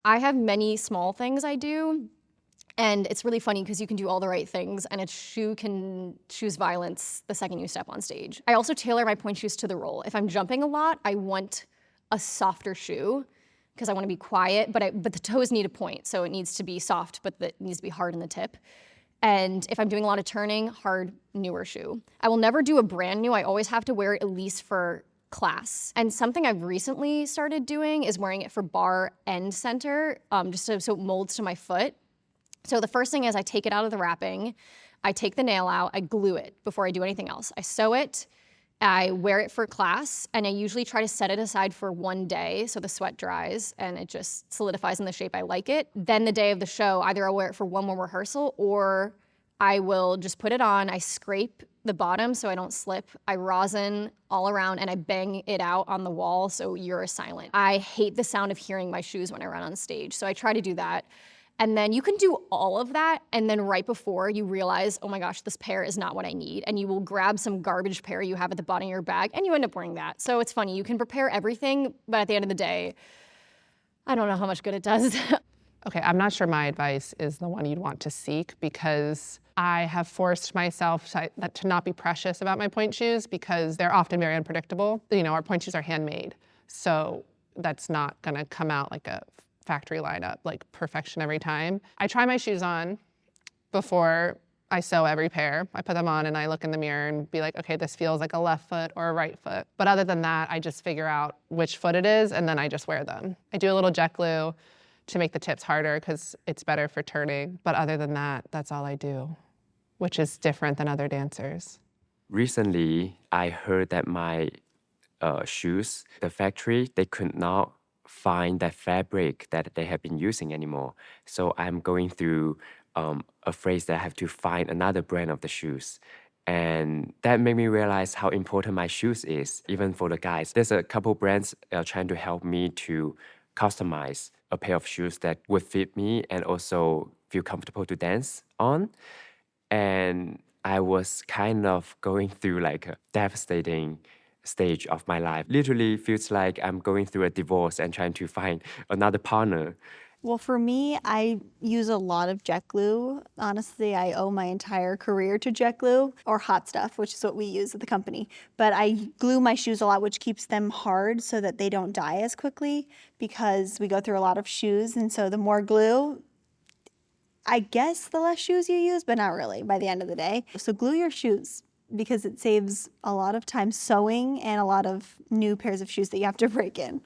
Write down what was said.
I have many small things I do, and it's really funny because you can do all the right things and a shoe can choose violence the second you step on stage. I also tailor my pointe shoes to the role. If I'm jumping a lot, I want a softer shoe because I want to be quiet, but the toes need a point, so it needs to be soft, but it needs to be hard in the tip. And if I'm doing a lot of turning, hard, newer shoe. I will never do a brand new. I always have to wear it at least for class. And something I've recently started doing is wearing it for bar and center, just so it molds to my foot. So the first thing is I take it out of the wrapping, I take the nail out, I glue it before I do anything else. I sew it, I wear it for class, and I usually try to set it aside for one day so the sweat dries and it just solidifies in the shape I like it. Then the day of the show, either I'll wear it for one more rehearsal or I will just put it on, I scrape the bottom so I don't slip, I rosin all around, and I bang it out on the wall so you're silent. I hate the sound of hearing my shoes when I run on stage, so I try to do that. And then you can do all of that, and then right before you realize, oh my gosh, this pair is not what I need, and you will grab some garbage pair you have at the bottom of your bag, and you end up wearing that. So it's funny, you can prepare everything, but at the end of the day, I don't know how much good it does. Okay, I'm not sure my advice is the one you'd want to seek because I have forced myself to not be precious about my pointe shoes because they're often very unpredictable. You know, our pointe shoes are handmade, so that's not gonna come out like a factory lineup, like perfection every time. I try my shoes on before I sew every pair. I put them on and I look in the mirror and be like, okay, this feels like a left foot or a right foot. But other than that, I just figure out which foot it is and then I just wear them. I do a little jet glue to make the tips harder because it's better for turning. But other than that, that's all I do, which is different than other dancers. Recently, I heard that my shoes, the factory, they could not find that fabric that they have been using anymore. So I'm going through a phase that I have to find another brand of the shoes. And that made me realize how important my shoes is, even for the guys. There's a couple brands trying to help me to customize a pair of shoes that would fit me and also feel comfortable to dance on. And I was kind of going through like a devastating stage of my life. Literally feels like I'm going through a divorce and trying to find another partner. Well, for me, I use a lot of jet glue. Honestly, I owe my entire career to jet glue or hot stuff, which is what we use at the company. But I glue my shoes a lot, which keeps them hard so that they don't die as quickly because we go through a lot of shoes. And so the more glue, I guess the less shoes you use, but not really by the end of the day. So glue your shoes because it saves a lot of time sewing and a lot of new pairs of shoes that you have to break in.